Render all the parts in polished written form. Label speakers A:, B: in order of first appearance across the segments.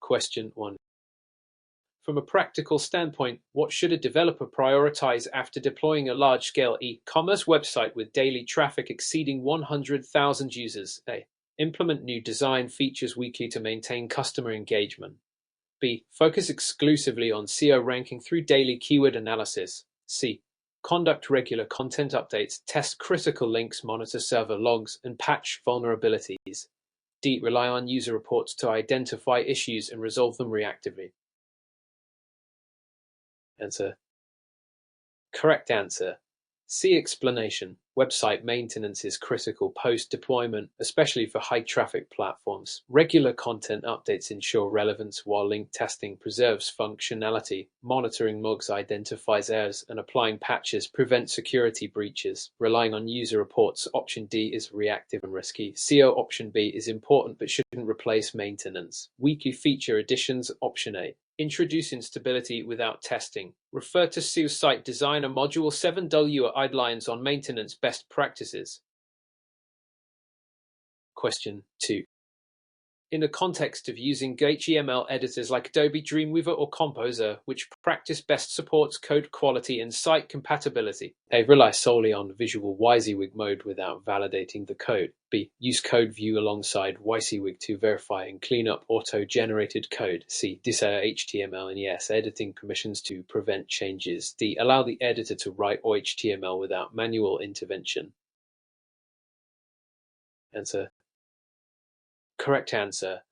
A: Question 1. From a practical standpoint, what should a developer prioritize after deploying a large-scale e-commerce website with daily traffic exceeding 100,000 users? A. Implement new design features weekly to maintain customer engagement. B. Focus exclusively on SEO ranking through daily keyword analysis. C. Conduct regular content updates, test critical links, monitor server logs, and patch vulnerabilities. D. Rely on user reports to identify issues and resolve them reactively. Answer. Correct answer. C. Explanation. Website maintenance is critical post-deployment, especially for high-traffic platforms. Regular content updates ensure relevance, while link testing preserves functionality. Monitoring logs identifies errors, and applying patches prevents security breaches. Relying on user reports, option D, is reactive and risky. CO, option B, is important but shouldn't replace maintenance. Weekly feature additions, option A. Introduce instability without testing. Refer to SEO Site Designer Module 7W Guidelines on Maintenance Best Practices. Question 2. In the context of using HTML editors like Adobe Dreamweaver or Composer, which practice best supports code quality and site compatibility? A. Rely solely on visual WYSIWYG mode without validating the code. B. Use code view alongside WYSIWYG to verify and clean up auto-generated code. C. Disable HTML and ES editing permissions to prevent changes. D. Allow the editor to write HTML without manual intervention. Answer. Correct answer.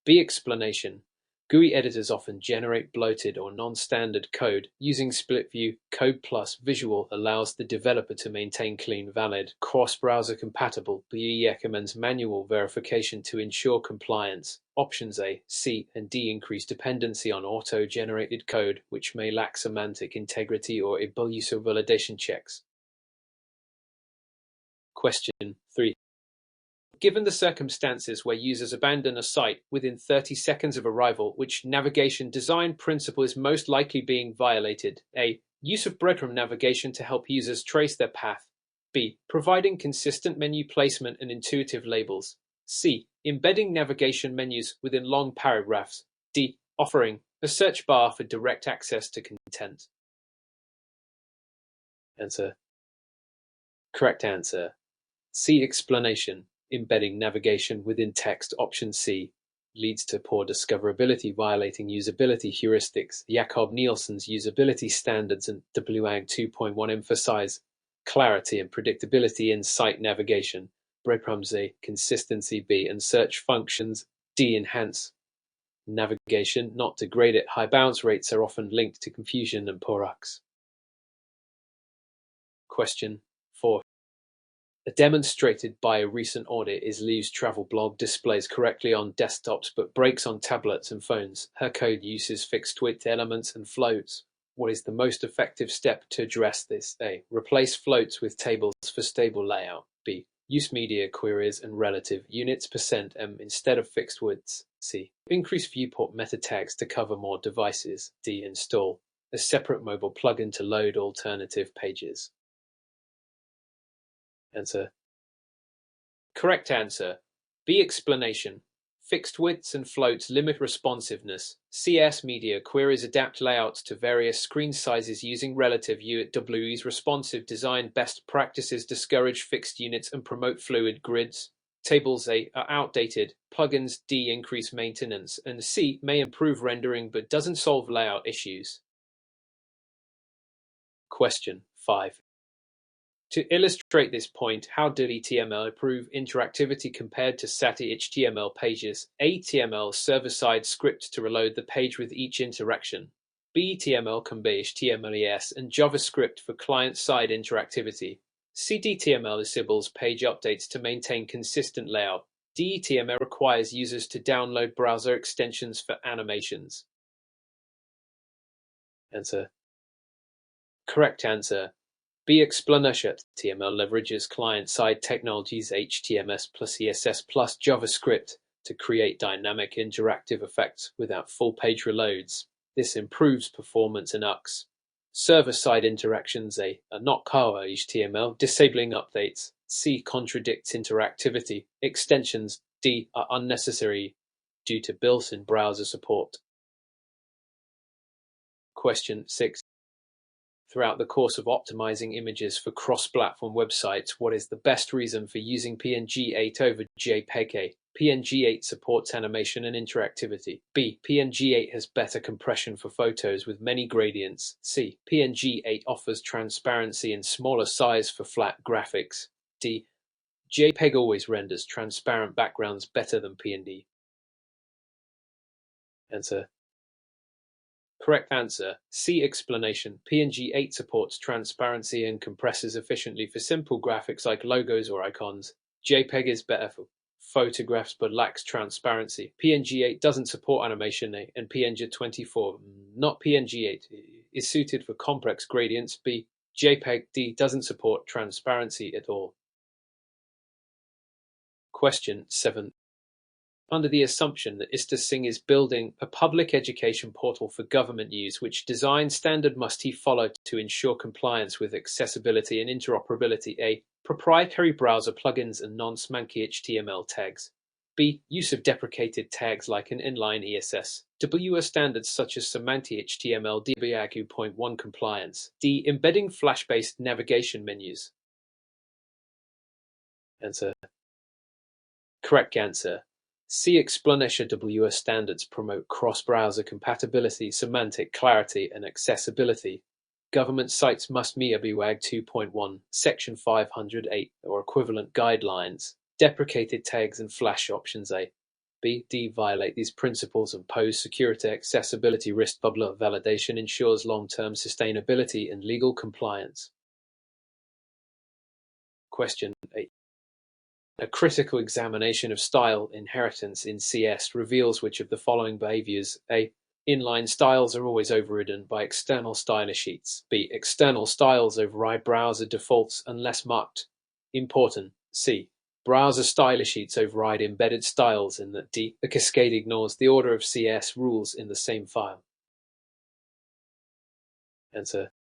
A: B. Explanation. GUI editors often generate bloated or non-standard code. Using split view Code Plus Visual allows the developer to maintain clean, valid, cross-browser compatible. BE recommends manual verification to ensure compliance. Options A, C, and D increase dependency on auto-generated code, which may lack semantic integrity or abuse of validation checks. Question 3. Given the circumstances where users abandon a site within 30 seconds of arrival, which navigation design principle is most likely being violated? A. Use of breadcrumb navigation to help users trace their path. B. Providing consistent menu placement and intuitive labels. C. Embedding navigation menus within long paragraphs. D. Offering a search bar for direct access to content. Answer. Correct answer. C. Explanation. Embedding navigation within text, option C, leads to poor discoverability, violating usability heuristics. Jakob Nielsen's usability standards and WAG 2.1 emphasize clarity and predictability in site navigation. Breadcrumbs A, consistency B, and search functions D enhance navigation, not degrade it. High bounce rates are often linked to confusion and poor UX. Question 4. Demonstrated by a recent audit is Liu's travel blog displays correctly on desktops but breaks on tablets and phones. Her code uses fixed width elements and floats. What is the most effective step to address this? A. Replace floats with tables for stable layout. B. Use media queries and relative units %m instead of fixed widths. C. Increase viewport meta tags to cover more devices. D. Install a separate mobile plugin to load alternative pages. Answer. Correct answer. B. Explanation. Fixed widths and floats limit responsiveness. CS media queries adapt layouts to various screen sizes using relative UWE's responsive design. Best practices discourage fixed units and promote fluid grids. Tables A are outdated. Plugins D increase maintenance, and C may improve rendering but doesn't solve layout issues. Question 5. To illustrate this point, how did HTML improve interactivity compared to static HTML pages? A. HTML server-side script to reload the page with each interaction. B. HTML convey HTML and JavaScript for client-side interactivity. C. HTML disables page updates to maintain consistent layout. D. HTML requires users to download browser extensions for animations. Answer. Correct answer. B. Explanation. HTML leverages client-side technologies HTML plus CSS plus JavaScript to create dynamic interactive effects without full-page reloads. This improves performance and UX. Server-side interactions A are not cover HTML, disabling updates. C. Contradicts interactivity. Extensions D are unnecessary. due to built-in browser support. Question 6. Throughout the course of optimizing images for cross-platform websites, what is the best reason for using PNG8 over JPEG-A? PNG8 supports animation and interactivity. B. PNG8 has better compression for photos with many gradients. C. PNG8 offers transparency and smaller size for flat graphics. D. JPEG always renders transparent backgrounds better than PNG. Answer. Correct answer. C. Explanation. PNG8 supports transparency and compresses efficiently for simple graphics like logos or icons. JPEG is better for photographs but lacks transparency. PNG8 doesn't support animation, and PNG24, not PNG8, is suited for complex gradients. B. JPEG-D doesn't support transparency at all. Question 7. Under the assumption that ISTA Singh is building a public education portal for government use, which design standard must he follow to ensure compliance with accessibility and interoperability? A. Proprietary browser plugins and non-smanky HTML tags. B. Use of deprecated tags like an inline ESS. W. Standards such as Semanti HTML DBAGU.1 compliance. D. Embedding Flash-based navigation menus. Answer. Correct answer. C. Explanation. WS standards promote cross-browser compatibility, semantic clarity, and accessibility. Government sites must meet BWAG 2.1, Section 508, or equivalent guidelines. Deprecated tags and flash options. A. B. D. Violate these principles and pose security accessibility risk. Public validation ensures long-term sustainability and legal compliance. Question 8. A critical examination of style inheritance in CS reveals which of the following behaviors: A. Inline styles are always overridden by external styler sheets. B. External styles override browser defaults unless marked important. C. Browser styler sheets override embedded styles in that. D. The cascade ignores the order of CS rules in the same file. Answer.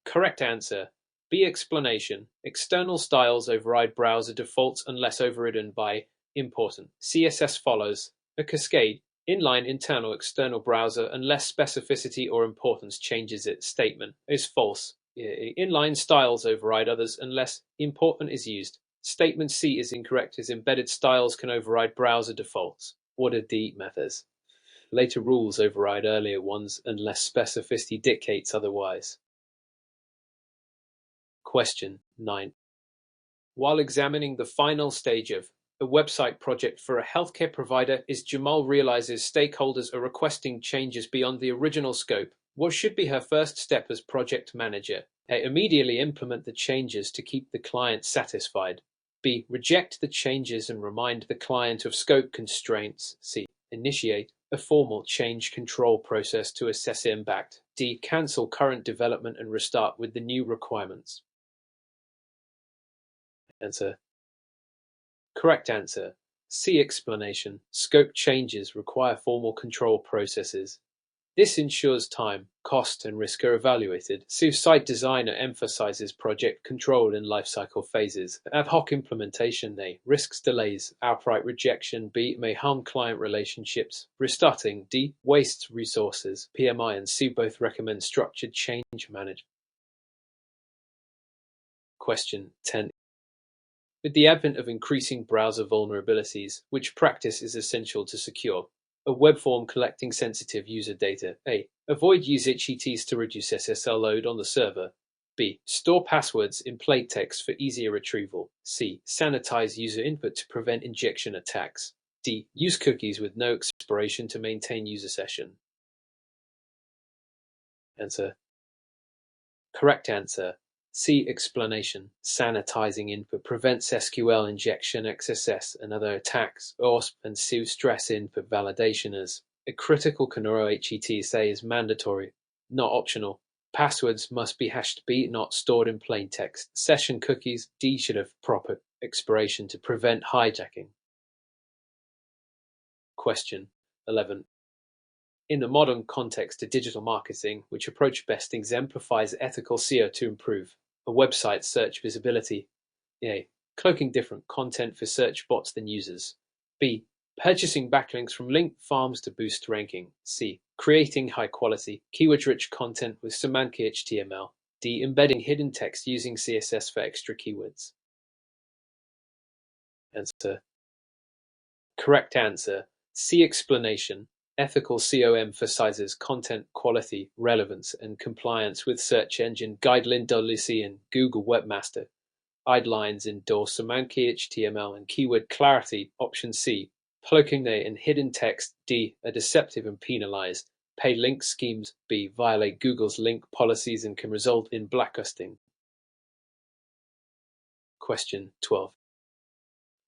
A: Correct answer. B. Explanation. External styles override browser defaults unless overridden by important. CSS follows a cascade. Inline internal external browser unless specificity or importance changes its statement is false. Inline styles override others unless important is used. Statement C is incorrect as embedded styles can override browser defaults. Order D methods. Later rules override earlier ones unless specificity dictates otherwise. Question 9. While examining the final stage of a website project for a healthcare provider, Jamal realizes stakeholders are requesting changes beyond the original scope. What should be her first step as project manager? A. Immediately implement the changes to keep the client satisfied. B. Reject the changes and remind the client of scope constraints. C. Initiate a formal change control process to assess impact. D. Cancel current development and restart with the new requirements. Answer. Correct answer. C. Explanation. Scope changes require formal control processes. This ensures time, cost, and risk are evaluated. C. Site designer emphasizes project control in lifecycle phases. Ad hoc implementation. A. Risks delays, outright rejection. B. May harm client relationships. Restarting. D. Wastes resources. PMI and C both recommend structured change management. Question 10. With the advent of increasing browser vulnerabilities, which practice is essential to secure a web form collecting sensitive user data? A. Avoid use HTTPs to reduce SSL load on the server. B. Store passwords in plaintext for easier retrieval. C. Sanitize user input to prevent injection attacks. D. Use cookies with no expiration to maintain user session. Answer. Correct answer. C. Explanation. Sanitizing input prevents SQL injection, XSS, and other attacks. OSP and C. Stress input validation as a critical Canoro HETSA is mandatory, not optional. Passwords must be hashed. B. Not stored in plain text. Session cookies. D. Should have proper expiration to prevent hijacking. Question 11. In the modern context of digital marketing, which approach best exemplifies ethical SEO to improve a website's search visibility? A. Cloaking different content for search bots than users. B. Purchasing backlinks from link farms to boost ranking. C. Creating high-quality, keyword-rich content with semantic HTML. D. Embedding hidden text using CSS for extra keywords. Answer. Correct answer. C. Explanation. Ethical SEO emphasizes content quality, relevance, and compliance with search engine guidelines. And Google Webmaster Guidelines endorse semantic HTML and keyword clarity. Option C. Cloaking and hidden text. D. Are deceptive and penalized. Paid link schemes. B. Violate Google's link policies and can result in blacklisting. Question 12.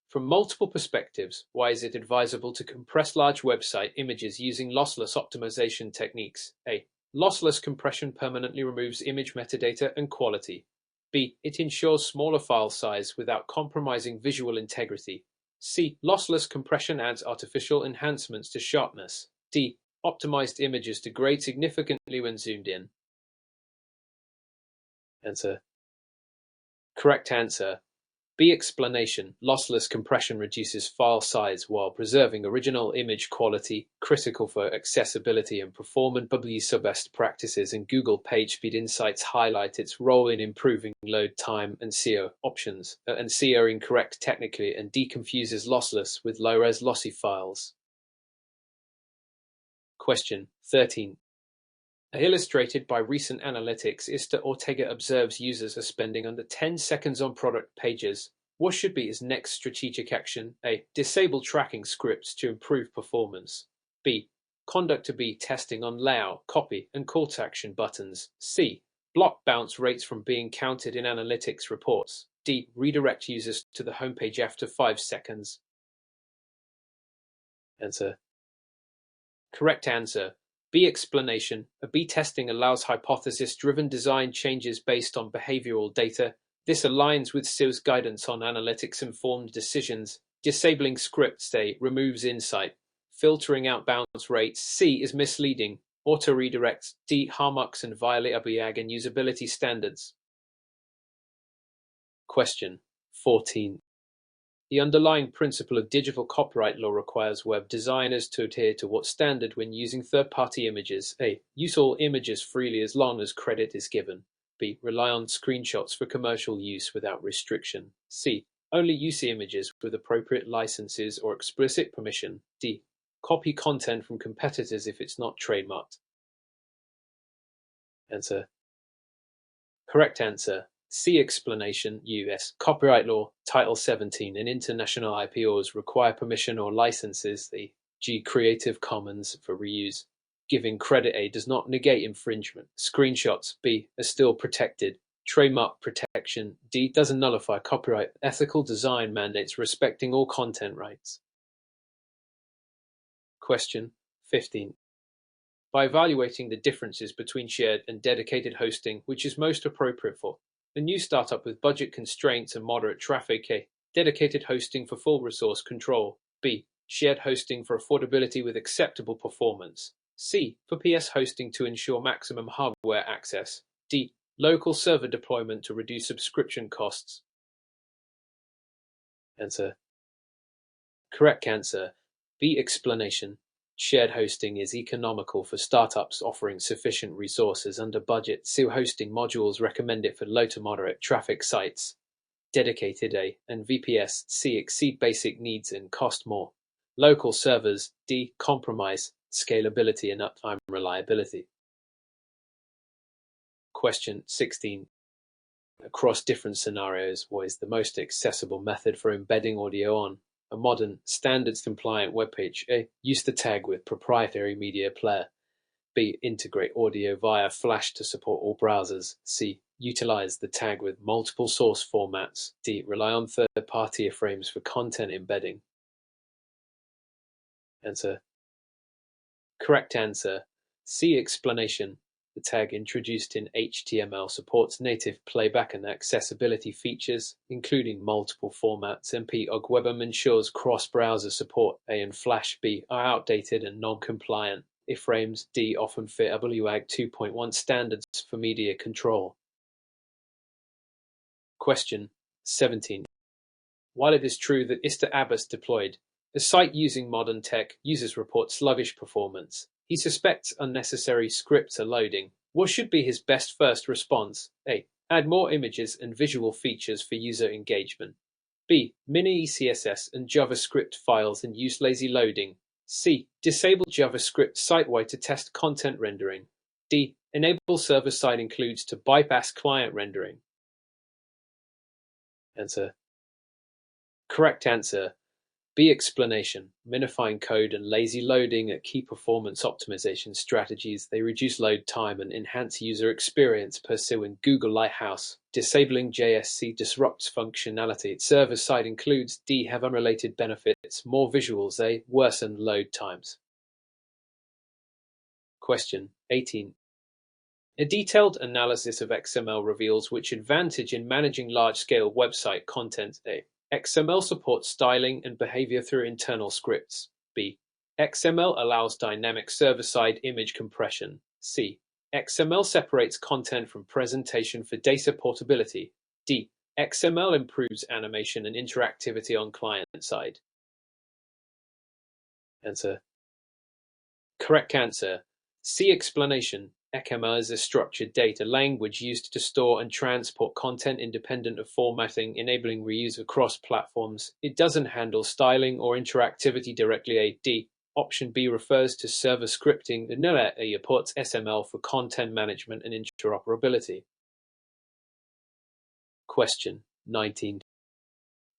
A: From multiple perspectives, why is it advisable to compress large website images using lossless optimization techniques? A. Lossless compression permanently removes image metadata and quality. B. It ensures smaller file size without compromising visual integrity. C. Lossless compression adds artificial enhancements to sharpness. D. Optimized images degrade significantly when zoomed in. Answer. Correct answer. B. Explanation. Lossless compression reduces file size while preserving original image quality, critical for accessibility and performance. Best practices in Google PageSpeed Insights highlight its role in improving load time and SEO options. And C are incorrect technically, and D confuses lossless with low-res lossy files. Question 13. Illustrated by recent analytics, Ista Ortega observes users are spending under 10 seconds on product pages. What should be his next strategic action? A. Disable tracking scripts to improve performance. B. Conduct A/B testing on layout, copy, and call to action buttons. C. Block bounce rates from being counted in analytics reports. D. Redirect users to the homepage after 5 seconds. Answer. Correct answer. B. Explanation. A/B testing allows hypothesis-driven design changes based on behavioral data. This aligns with SEO's guidance on analytics-informed decisions. Disabling scripts. A. Removes insight. Filtering out bounce rates. C. Is misleading. Auto-redirects. D. Harmux and violate ABIAG and usability standards. Question 14. The underlying principle of digital copyright law requires web designers to adhere to what standard when using third-party images? A. Use all images freely as long as credit is given. B. Rely on screenshots for commercial use without restriction. C. Only use images with appropriate licenses or explicit permission. D. Copy content from competitors if it's not trademarked. Answer. Correct answer. C. Explanation. U.S. Copyright law, Title 17, and international IP laws require permission or licenses. The G. Creative Commons for reuse. Giving credit A does not negate infringement. Screenshots. B. Are still protected. Trademark protection. D. Doesn't nullify copyright. Ethical design mandates respecting all content rights. Question 15. By evaluating the differences between shared and dedicated hosting, which is most appropriate for a new startup with budget constraints and moderate traffic? A. Dedicated hosting for full resource control. B. Shared hosting for affordability with acceptable performance. C. For PS hosting to ensure maximum hardware access. D. Local server deployment to reduce subscription costs. Answer. Correct answer. B. Explanation. Shared hosting is economical for startups offering sufficient resources under budget. SEO hosting modules recommend it for low to moderate traffic sites. Dedicated A and VPS C exceed basic needs and cost more. Local servers D compromise scalability and uptime reliability. Question 16. Across different scenarios, what is the most accessible method for embedding audio on a modern, standards-compliant webpage? A. Use the tag with proprietary media player. B. Integrate audio via Flash to support all browsers. C. Utilize the tag with multiple source formats. D. Rely on third-party iframes for content embedding. Answer. Correct answer. C. Explanation. The tag introduced in HTML supports native playback and accessibility features, including multiple formats. MP-OGWebM ensures cross-browser support. A and Flash. B are outdated and non-compliant. Iframes. D often fit WAG 2.1 standards for media control. Question 17. While it is true that Ista Abbas deployed A site using modern tech, users report sluggish performance. He suspects unnecessary scripts are loading. What should be his best first response? A. Add more images and visual features for user engagement. B. Mini CSS and JavaScript files and use lazy loading. C. Disable JavaScript site-wide to test content rendering. D. Enable server-side includes to bypass client rendering. Answer. Correct answer. B. Explanation. Minifying code and lazy loading are key performance optimization strategies. They reduce load time and enhance user experience. Pursuing Google Lighthouse. Disabling JSC disrupts functionality. Server-side includes. D. Have unrelated benefits. More visuals. A. Worsen load times. Question 18. A detailed analysis of XML reveals which advantage in managing large-scale website content. A. XML supports styling and behavior through internal scripts. B. XML allows dynamic server-side image compression. C. XML separates content from presentation for data portability. D. XML improves animation and interactivity on client side. Answer. Correct answer. C. Explanation. XML is a structured data language used to store and transport content independent of formatting, enabling reuse across platforms. It doesn't handle styling or interactivity directly. A. D. Option B refers to server scripting. NOA supports XML for content management and interoperability. Question 19.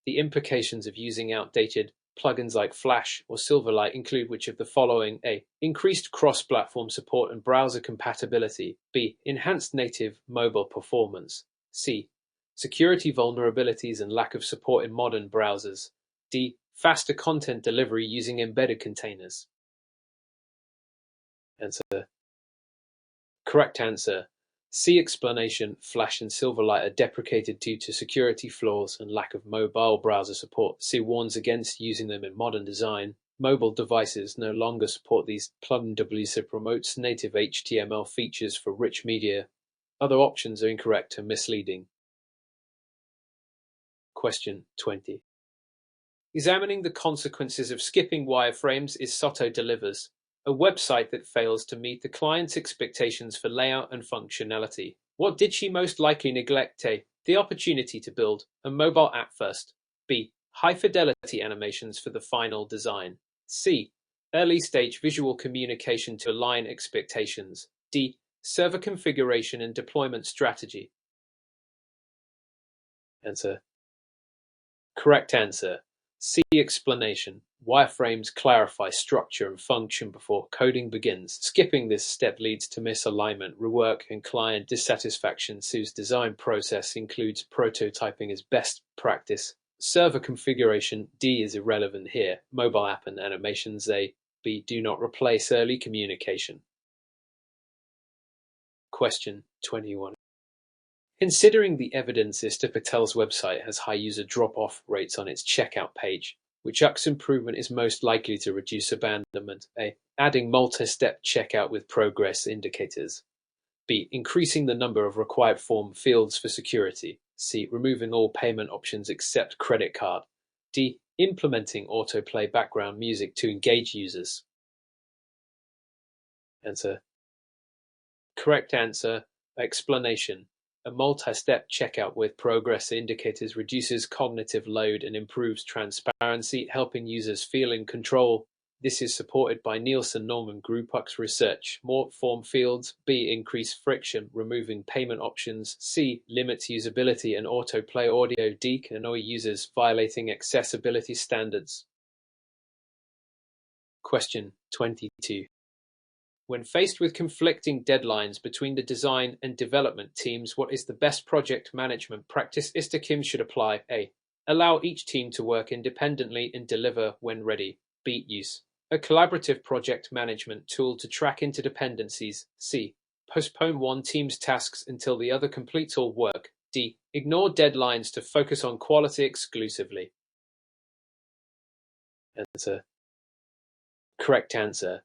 A: The implications of using outdated plugins like Flash or Silverlight include which of the following? A. Increased cross-platform support and browser compatibility. B. Enhanced native mobile performance. C. Security vulnerabilities and lack of support in modern browsers. D. Faster content delivery using embedded containers. Answer. Correct answer. C. Explanation. Flash and Silverlight are deprecated due to security flaws and lack of mobile browser support. C. Warns against using them in modern design. Mobile devices no longer support these plugins. W. promotes native HTML features for rich media. Other options are incorrect and misleading. Question 20. Examining the consequences of skipping wireframes is Soto delivers. A website that fails to meet the client's expectations for layout and functionality. What did she most likely neglect? A. The opportunity to build a mobile app first. B. High-fidelity animations for the final design. C. Early-stage visual communication to align expectations. D. Server configuration and deployment strategy. Answer. Correct answer. C. Explanation. Wireframes clarify structure and function before coding begins. Skipping this step leads to misalignment, rework, and client dissatisfaction. Sue's design process includes prototyping as best practice. Server configuration. D is irrelevant here. Mobile app and animations. A. B. Do not replace early communication. Question 21. Considering the evidence Mr. Patel's website has high user drop-off rates on its checkout page, which UX improvement is most likely to reduce abandonment? A. Adding multi-step checkout with progress indicators. B. Increasing the number of required form fields for security. C. Removing all payment options except credit card. D. Implementing autoplay background music to engage users. Answer. Correct answer. Explanation. A multi-step checkout with progress indicators reduces cognitive load and improves transparency, helping users feel in control. This is supported by Nielsen-Norman Group UX research. More form fields. B. Increase friction, removing payment options. C. Limits usability and autoplay audio. D. Can annoy users, violating accessibility standards. Question 22. When faced with conflicting deadlines between the design and development teams, what is the best project management practice Mr. Kim should apply? A. Allow each team to work independently and deliver when ready. B. Use a collaborative project management tool to track interdependencies. C. Postpone one team's tasks until the other completes all work. D. Ignore deadlines to focus on quality exclusively. Answer. Correct answer.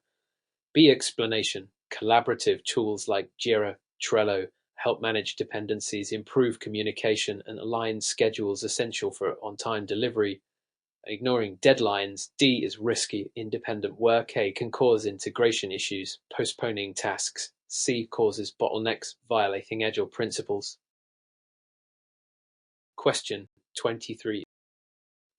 A: B. Explanation. Collaborative tools like Jira, Trello help manage dependencies, improve communication, and align schedules essential for on-time delivery. Ignoring deadlines. D is risky. Independent work. A can cause integration issues. Postponing tasks. C causes bottlenecks, violating agile principles. Question 23.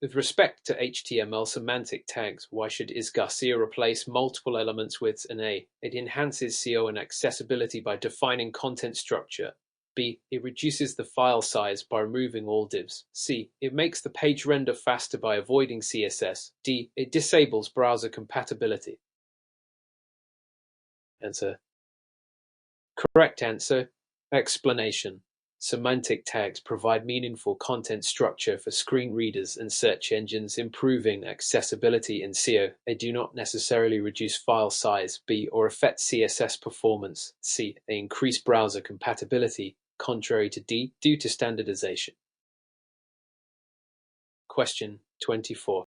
A: With respect to HTML semantic tags, why should is Garcia replace multiple elements with an A? It enhances SEO and accessibility by defining content structure. B. It reduces the file size by removing all divs. C. It makes the page render faster by avoiding CSS. D. It disables browser compatibility. Answer. Correct answer. Explanation. Semantic tags provide meaningful content structure for screen readers and search engines, improving accessibility in SEO. They do not necessarily reduce file size. B. Or affect CSS performance. C. They increase browser compatibility, contrary to D, due to standardization. Question 24.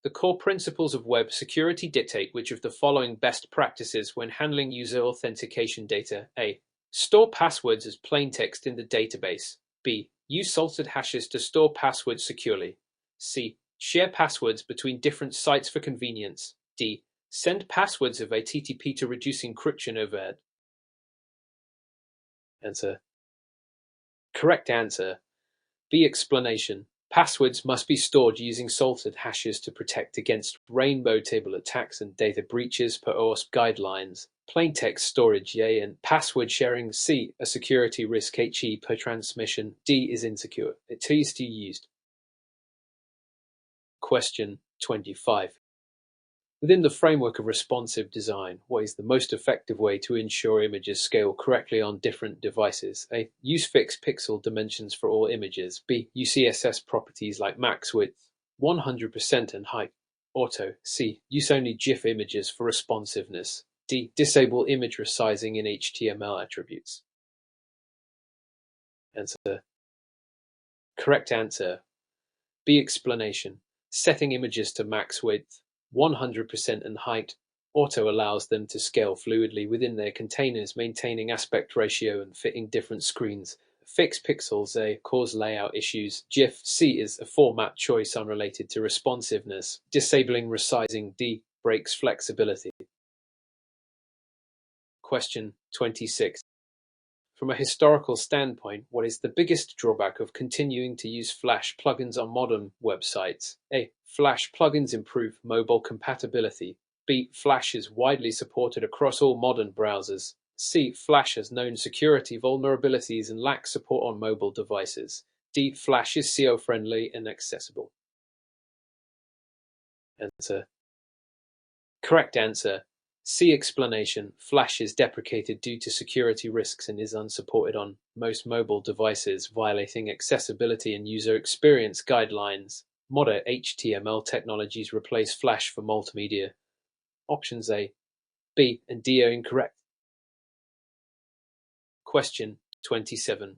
A: The core principles of web security dictate which of the following best practices when handling user authentication data. A. Store passwords as plain text in the database. B. Use salted hashes to store passwords securely. C. Share passwords between different sites for convenience. D. Send passwords of HTTP to reduce encryption overhead. Answer. Correct answer. B. Explanation. Passwords must be stored using salted hashes to protect against rainbow table attacks and data breaches per OWASP guidelines. Plain text storage A and password sharing C a security risk HE per transmission. D is insecure. It is to used. Question 25. Within the framework of responsive design, what is the most effective way to ensure images scale correctly on different devices? A. Use fixed pixel dimensions for all images. B. Use CSS properties like max width, 100% and height. Auto. C. Use only GIF images for responsiveness. D. Disable image resizing in HTML attributes. Answer. Correct answer. B. Explanation. Setting images to max width, 100% and height auto allows them to scale fluidly within their containers, maintaining aspect ratio and fitting different screens. Fixed pixels A cause layout issues. GIF C is a format choice unrelated to responsiveness. Disabling resizing D breaks flexibility. Question 26. From a historical standpoint, what is the biggest drawback of continuing to use Flash plugins on modern websites? A. Flash plugins improve mobile compatibility. B. Flash is widely supported across all modern browsers. C. Flash has known security vulnerabilities and lacks support on mobile devices. D. Flash is SEO-friendly and accessible. Answer. Correct answer. C. Explanation. Flash is deprecated due to security risks and is unsupported on most mobile devices, violating accessibility and user experience guidelines. Modern HTML technologies replace Flash for multimedia. Options A, B, and D are incorrect. Question 27.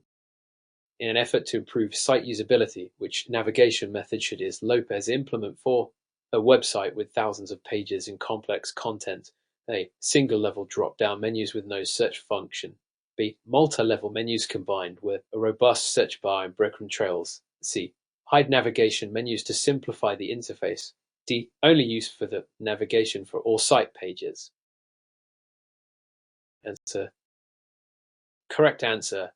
A: In an effort to improve site usability, which navigation method should is Lopez implement for a website with thousands of pages and complex content? A. Single-level drop-down menus with no search function. B. Multi-level menus combined with a robust search bar and breadcrumb trails. C. Hide navigation menus to simplify the interface. D. Only used for the navigation for all site pages. Answer. Correct answer.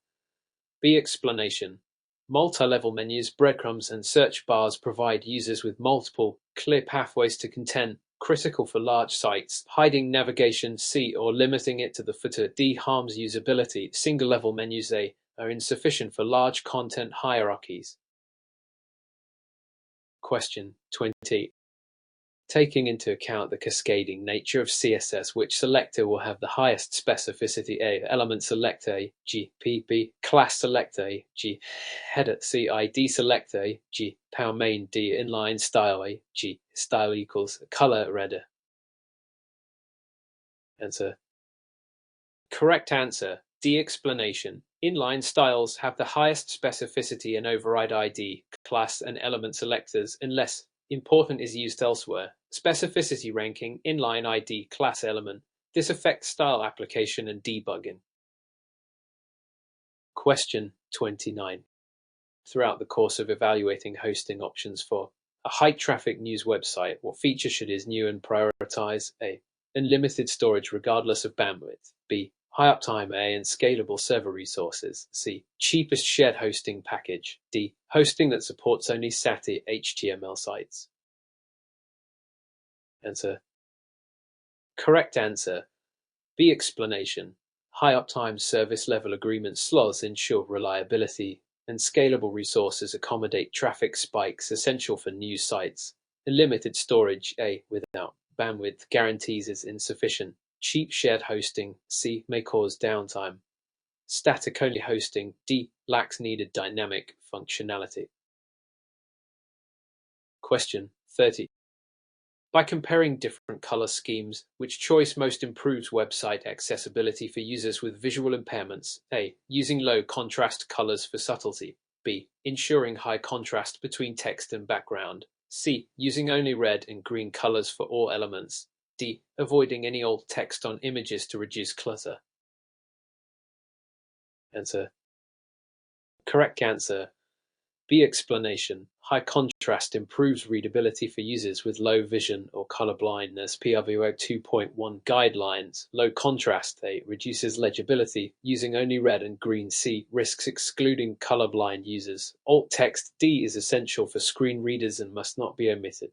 A: B. Explanation. Multi-level menus, breadcrumbs, and search bars provide users with multiple, clear pathways to content, critical for large sites. Hiding navigation C or limiting it to the footer D harms usability. Single-level menus A are insufficient for large content hierarchies. Question 20. Taking into account the cascading nature of CSS, which selector will have the highest specificity? A. Element selector A, G, P, B, class selector A, G, header C, ID selector A, G, pound main D, inline style A, G, style equals color redder. Answer. Correct answer. D. Explanation. Inline styles have the highest specificity and override ID, class, and element selectors unless important is used elsewhere. Specificity ranking, inline ID, class element. This affects style application and debugging. Question 29. Throughout the course of evaluating hosting options for A high-traffic news website, what feature should is new and prioritize? A. Unlimited storage regardless of bandwidth. B. High uptime. A. And scalable server resources. C. Cheapest shared hosting package. D. Hosting that supports only SATA HTML sites. Answer. Correct answer. B. Explanation. High uptime service level agreement slots ensure reliability, and scalable resources accommodate traffic spikes essential for news sites. Unlimited storage. A. Without bandwidth guarantees is insufficient. Cheap shared hosting. C. May cause downtime. Static only hosting. D. Lacks needed dynamic functionality. Question 30. By comparing different color schemes, which choice most improves website accessibility for users with visual impairments? A. Using low contrast colors for subtlety. B. Ensuring high contrast between text and background. C. Using only red and green colors for all elements. D. Avoiding any alt text on images to reduce clutter. Answer. Correct answer. B. Explanation. High contrast improves readability for users with low vision or color blindness. PRVO 2.1 guidelines. Low contrast. A. Reduces legibility. Using only red and green. C. Risks excluding colorblind users. Alt text. D. Is essential for screen readers and must not be omitted.